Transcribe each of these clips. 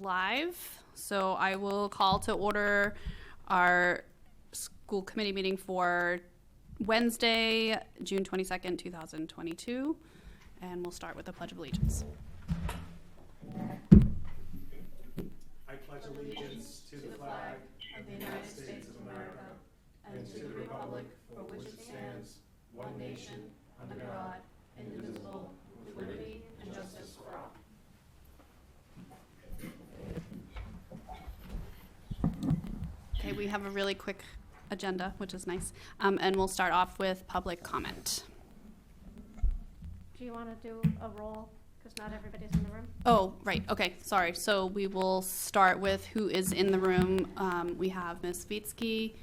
Live. So I will call to order our school committee meeting for Wednesday, June 22nd, 2022. And we'll start with the Pledge of Allegiance. I pledge allegiance to the flag of the United States of America and to the republic for which it stands, one nation, under God, indivisible, with liberty and justice for all. Okay, we have a really quick agenda, which is nice. And we'll start off with public comment. Do you want to do a roll? Because not everybody's in the room. Oh, right. Okay, sorry. So we will start with who is in the room. We have Ms. Vitsky,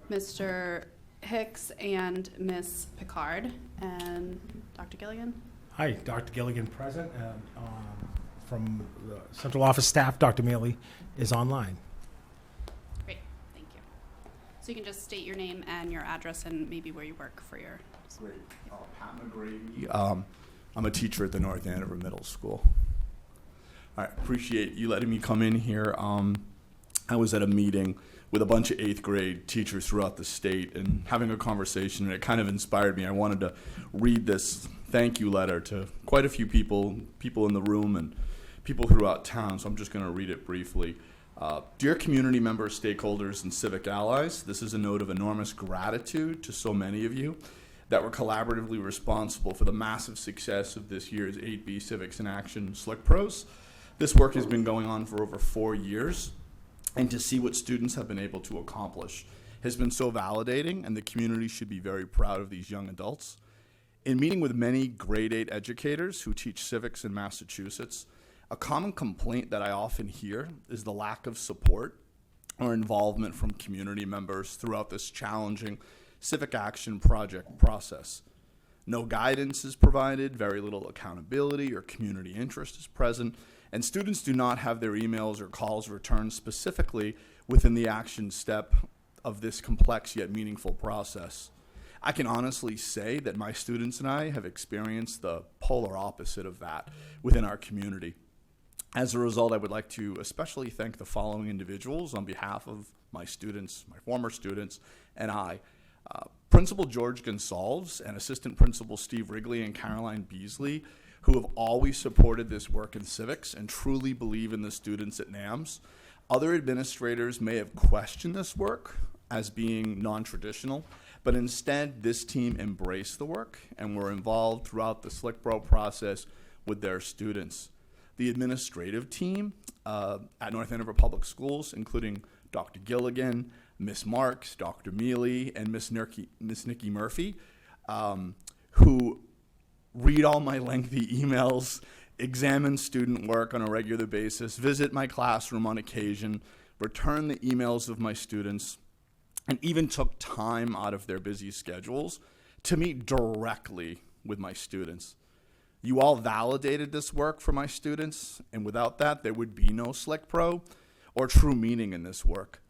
Mr. Hicks, and Ms. Picard. And Dr. Gilligan? Hi, Dr. Gilligan present. From the central office staff, Dr. Mealy is online. Great, thank you. So you can just state your name and your address and maybe where you work for your... Great. Pat McGrady. I'm a teacher at the North Andover Middle School. I appreciate you letting me come in here. I was at a meeting with a bunch of 8th grade teachers throughout the state and having a conversation, and it kind of inspired me. I wanted to read this thank you letter to quite a few people in the room and people throughout town, so I'm just going to read it briefly. Dear community members, stakeholders, and civic allies, this is a note of enormous gratitude to so many of you that were collaboratively responsible for the massive success of this year's 8B Civics in Action Slick Pros. This work has been going on for over 4 years, and to see what students have been able to accomplish has been so validating, and the community should be very proud of these young adults. In meeting with many grade 8 educators who teach civics in Massachusetts, a common complaint that I often hear is the lack of support or involvement from community members throughout this challenging civic action project process. No guidance is provided, very little accountability or community interest is present, and students do not have their emails or calls returned specifically within the action step of this complex yet meaningful process. I can honestly say that my students and I have experienced the polar opposite of that within our community. As a result, I would like to especially thank the following individuals on behalf of my students, my former students, and I. Principal George Gonsalves and Assistant Principal Steve Wrigley and Caroline Beasley, who have always supported this work in civics and truly believe in the students at NAMS. Other administrators may have questioned this work as being non-traditional, but instead this team embraced the work and were involved throughout the Slick Bro process with their students. The administrative team at North Andover Public Schools, including Dr. Gilligan, Miss Marks, Dr. Mealy, and Miss Nikki Murphy, who read all my lengthy emails, examine student work on a regular basis, visit my classroom on occasion, return the emails of my students, and even took time out of their busy schedules to meet directly with my students. You all validated this work for my students, and without that, there would be no Slick Pro or true meaning in this work.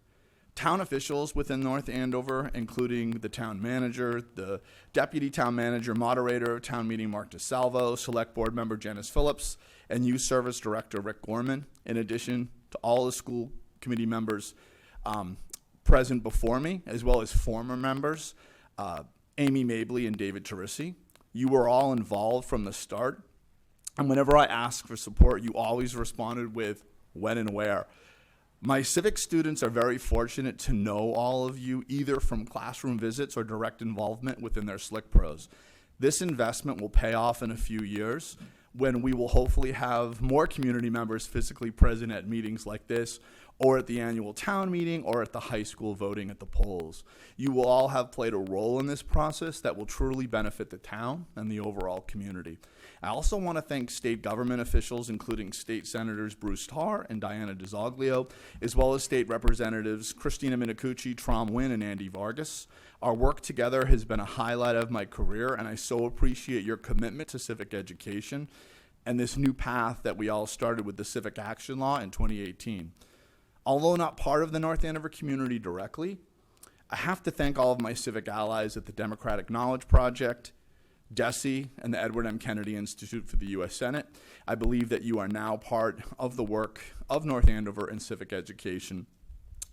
Town officials within North Andover, including the town manager, the deputy town manager, moderator of town meeting Mark DeSalvo, select board member Janice Phillips, and youth service director Rick Gorman, in addition to all the school committee members present before me, as well as former members, Amy Mabley and David Terisi. You were all involved from the start, and whenever I asked for support, you always responded with when and where. My civic students are very fortunate to know all of you, either from classroom visits or direct involvement within their Slick Pros. This investment will pay off in a few years when we will hopefully have more community members physically present at meetings like this, or at the annual town meeting, or at the high school voting at the polls. You will all have played a role in this process that will truly benefit the town and the overall community. I also want to thank state government officials, including State Senators Bruce Tarr and Diana DeZoglio, as well as state representatives Christina Minicucci, Trom Wynn, and Andy Vargas. Our work together has been a highlight of my career, and I so appreciate your commitment to civic education and this new path that we all started with the Civic Action Law in 2018. Although not part of the North Andover community directly, I have to thank all of my civic allies at the Democratic Knowledge Project, DESE, and the Edward M. Kennedy Institute for the U.S. Senate. I believe that you are now part of the work of North Andover in civic education,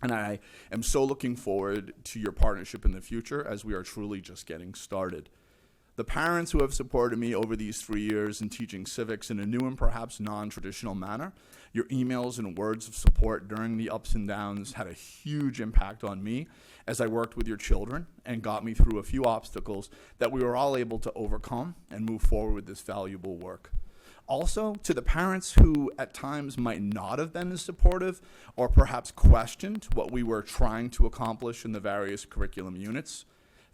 and I am so looking forward to your partnership in the future as we are truly just getting started. The parents who have supported me over these 3 years in teaching civics in a new and perhaps non-traditional manner, your emails and words of support during the ups and downs had a huge impact on me as I worked with your children and got me through a few obstacles that we were all able to overcome and move forward with this valuable work. Also, to the parents who at times might not have been as supportive or perhaps questioned what we were trying to accomplish in the various curriculum units,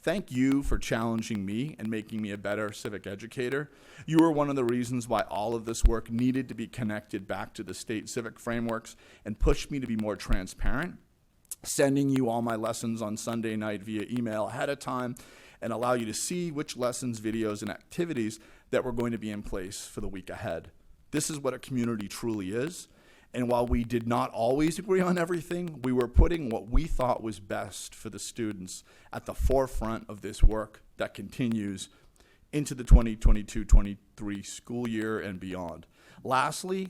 thank you for challenging me and making me a better civic educator. You are one of the reasons why all of this work needed to be connected back to the state civic frameworks and pushed me to be more transparent, sending you all my lessons on Sunday night via email ahead of time and allow you to see which lessons, videos, and activities that were going to be in place for the week ahead. This is what a community truly is. And while we did not always agree on everything, we were putting what we thought was best for the students at the forefront of this work that continues into the 2022-23 school year and beyond. Lastly,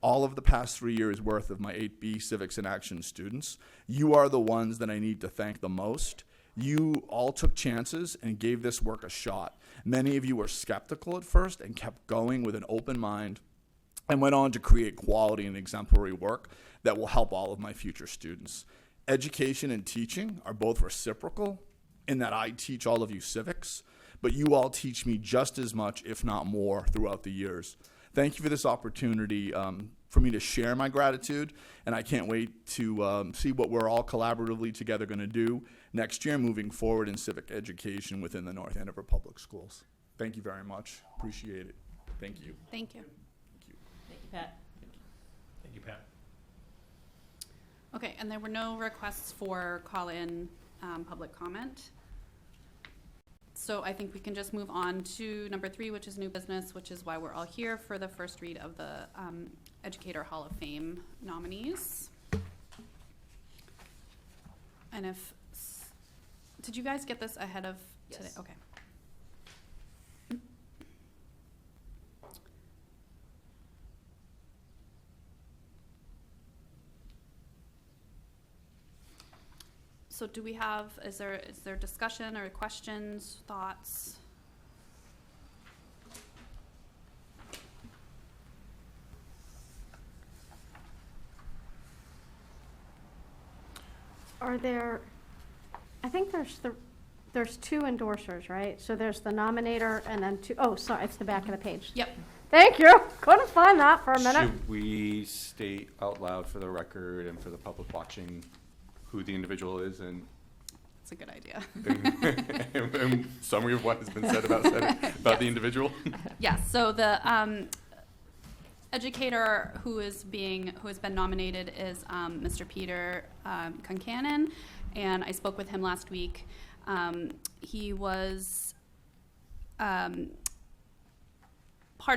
all of the past 3 years worth of my 8B Civics in Action students, you are the ones that I need to thank the most. You all took chances and gave this work a shot. Many of you were skeptical at first and kept going with an open mind and went on to create quality and exemplary work that will help all of my future students. Education and teaching are both reciprocal in that I teach all of you civics, but you all teach me just as much, if not more, throughout the years. Thank you for this opportunity for me to share my gratitude, and I can't wait to see what we're all collaboratively together going to do next year moving forward in civic education within the North Andover Public Schools. Thank you very much. Appreciate it. Thank you. Thank you. Thank you, Pat. Thank you, Pat. Okay, and there were no requests for call-in public comment. So I think we can just move on to number 3, which is new business, which is why we're all here for the first read of the Educator Hall of Fame nominees. And did you guys get this ahead of today? Yes. Okay. So do we have, is there discussion or questions, thoughts? Are there, I think there's 2 endorsers, right? So there's the nominator and then 2, oh, sorry, it's the back of the page. Yep. Thank you. Couldn't find that for a minute. Should we state out loud for the record and for the public watching who the individual is and That's a good idea. and summary of what has been said about Yes. the individual? Yes, so the educator who has been nominated is Mr. Peter Concannon, and I spoke with him last week. He was part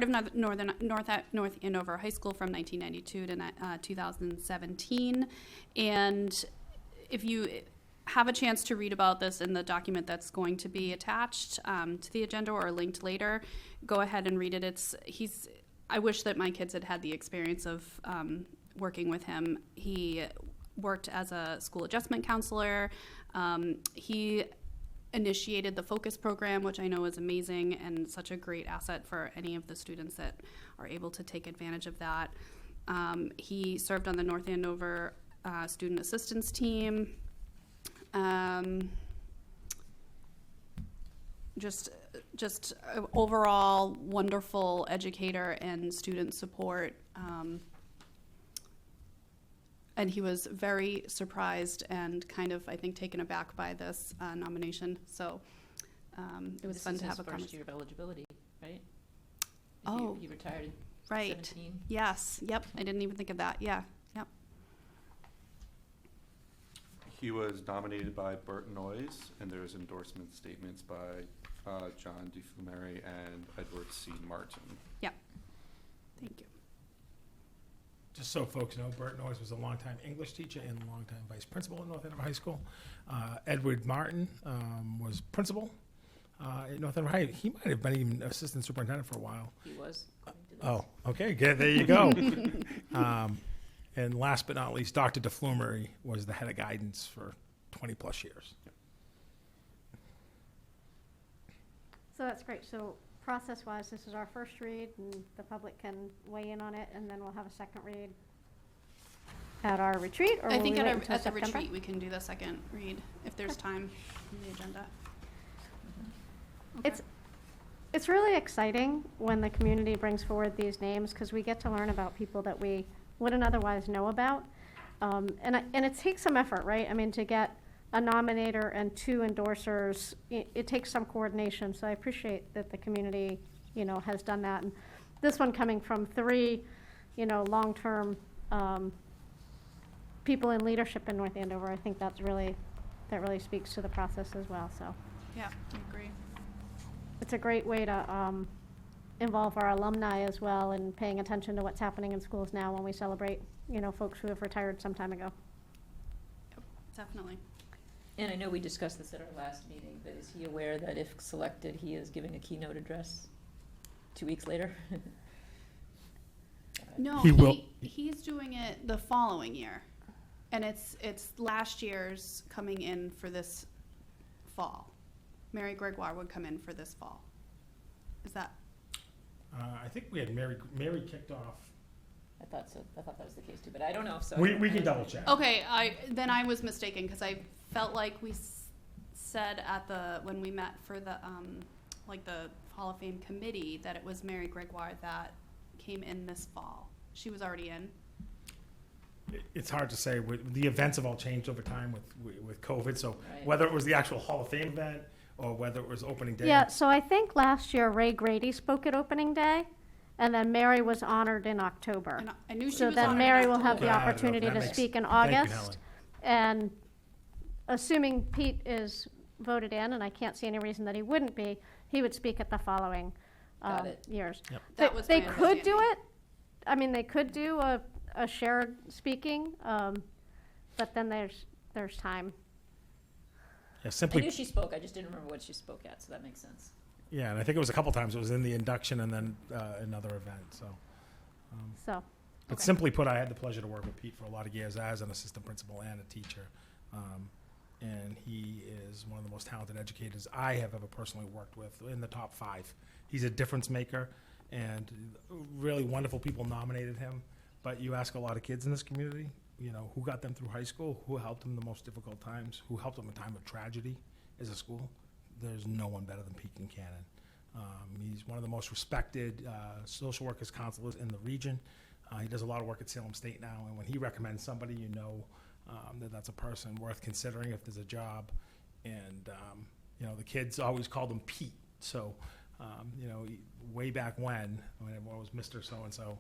of North Andover High School from 1992 to 2017, and if you have a chance to read about this in the document that's going to be attached to the agenda or linked later, go ahead and read it. I wish that my kids had had the experience of working with him. He worked as a school adjustment counselor. He initiated the Focus program, which I know is amazing and such a great asset for any of the students that are able to take advantage of that. He served on the North Andover student assistance team. Just overall wonderful educator and student support. And he was very surprised and kind of, I think, taken aback by this nomination. So it was fun to have a conversation. This is his first year of eligibility, right? Oh. He retired in Right. 17. Yes. Yep. I didn't even think of that. Yeah. Yep. He was nominated by Bert Noyes, and there's endorsement statements by John DeFumeri and Edward C. Martin. Yep. Thank you. Just so folks know, Bert Noyes was a longtime English teacher and a longtime vice principal at North Andover High School. Edward Martin was principal. at North Andover High. He might have been even assistant superintendent for a while. He was. according to this. Oh, okay, good. There you go. And last but not least, Dr. DeFlumery was the head of guidance for 20 plus years. So that's great. So process-wise, this is our first read, and the public can weigh in on it, and then we'll have a second read at our retreat, or I will think we at, wait our, until at the September? retreat, we can do the second read if there's time in the agenda. Okay. It's really exciting when the community brings forward these names, because we get to learn about people that we wouldn't otherwise know about. And it takes some effort, right? I mean, to get a nominator and 2 endorsers, it takes some coordination. So I appreciate that the community, has done that. And this one coming from 3, long-term people in leadership in North Andover, I think that really speaks to the process as well. So Yeah, I agree. it's a great way to involve our alumni as well in paying attention to what's happening in schools now when we celebrate, folks who have retired some time ago. Yep, definitely. And I know we discussed this at our last meeting, but is he aware that if selected, he is giving a keynote address 2 weeks later? No, He will- he's doing it the following year. And it's last year's coming in for this fall. Mary Gregoire would come in for this fall. Is that, I think we had Mary kicked off. I thought so. I thought that was the case too, but I don't know. So We can double check. okay, then I was mistaken, because I felt like we said when we met for the, the Hall of Fame committee, that it was Mary Gregoire that came in this fall. She was already in. It's hard to say. The events have all changed over time with COVID. So Right. whether it was the actual Hall of Fame event or whether it was opening day. Yeah, so I think last year Ray Grady spoke at opening day, and then Mary was honored in October. And I knew she So was then on it Mary in will have the October. Got it. opportunity That to makes- speak in thank you, August. Helen. And assuming Pete is voted in, and I can't see any reason that he wouldn't be, he would speak at the following Got it. years. Yep. That was They my could do understanding. it. I mean, they could do a shared speaking, but then there's time. Yeah, I simply. knew she spoke. I just didn't remember what she spoke at, so that makes sense. Yeah, and I think it was a couple times. It was in the induction and then another event. So, So, but Okay. simply put, I had the pleasure to work with Pete for a lot of years as an assistant principal and a teacher. And he is one of the most talented educators I have ever personally worked with, in the top 5. He's a difference maker, and really wonderful people nominated him. But you ask a lot of kids in this community, who got them through high school, who helped them the most difficult times, who helped them in time of tragedy as a school. There's no one better than Pete Kincannon. He's one of the most respected social workers counselors in the region. He does a lot of work at Salem State now, and when he recommends somebody, that's a person worth considering if there's a job. And the kids always called him Pete. So way back when everyone was Mr. So-and-so,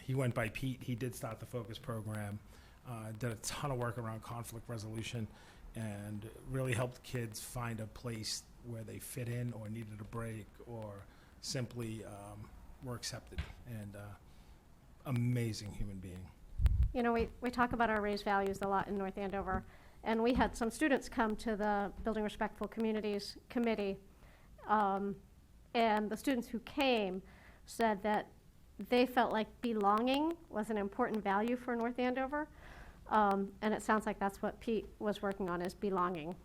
he went by Pete. He did start the Focus program, did a ton of work around conflict resolution, and really helped kids find a place where they fit in or needed a break or simply were accepted. And amazing human being. we talk about our raised values a lot in North Andover, and we had some students come to the Building Respectful Communities Committee, and the students who came said that they felt like belonging was an important value for North Andover, and it sounds like that's what Pete was working on, is belonging.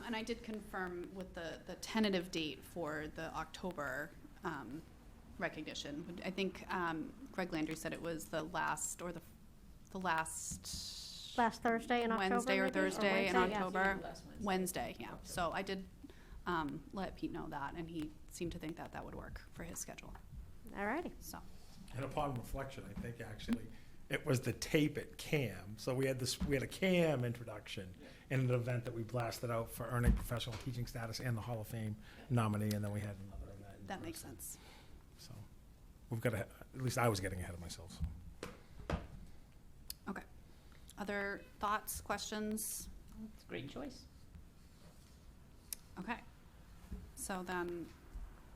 And I did confirm with the tentative date for the October recognition. I think Greg Landry said it was the last Last Thursday in October, Wednesday or maybe? Thursday in Wednesday, yeah. October. Last Wednesday. Wednesday, yeah. Okay. So I did let Pete know that, and he seemed to think that would work for his schedule. All righty. So, And upon reflection, I think actually it was the tape at CAM. So we had a CAM introduction and an event that we blasted out for earning professional teaching status and the Hall of Fame nominee, and then we had another event. in that makes person. sense. So we've got at least I was getting ahead of myself. Okay. Other thoughts, questions? It's a great choice. Okay. So then,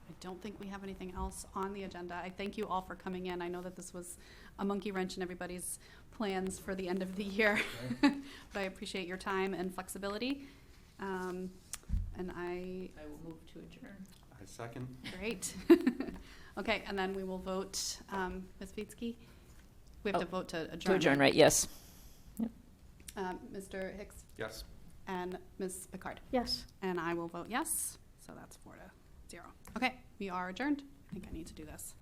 I don't think we have anything else on the agenda. I thank you all for coming in. I know that this was a monkey wrench in everybody's plans for the end of the year. But I appreciate your time and flexibility. And I will move to adjourn. I second. great. Okay, and then we will vote, Ms. Fitzke? We have to vote to adjourn. To adjourn, right, yes. Mr. Hicks Yes. and Ms. Picard. Yes. And I will vote yes, so that's 4-0. Okay, we are adjourned. I think I need to do this.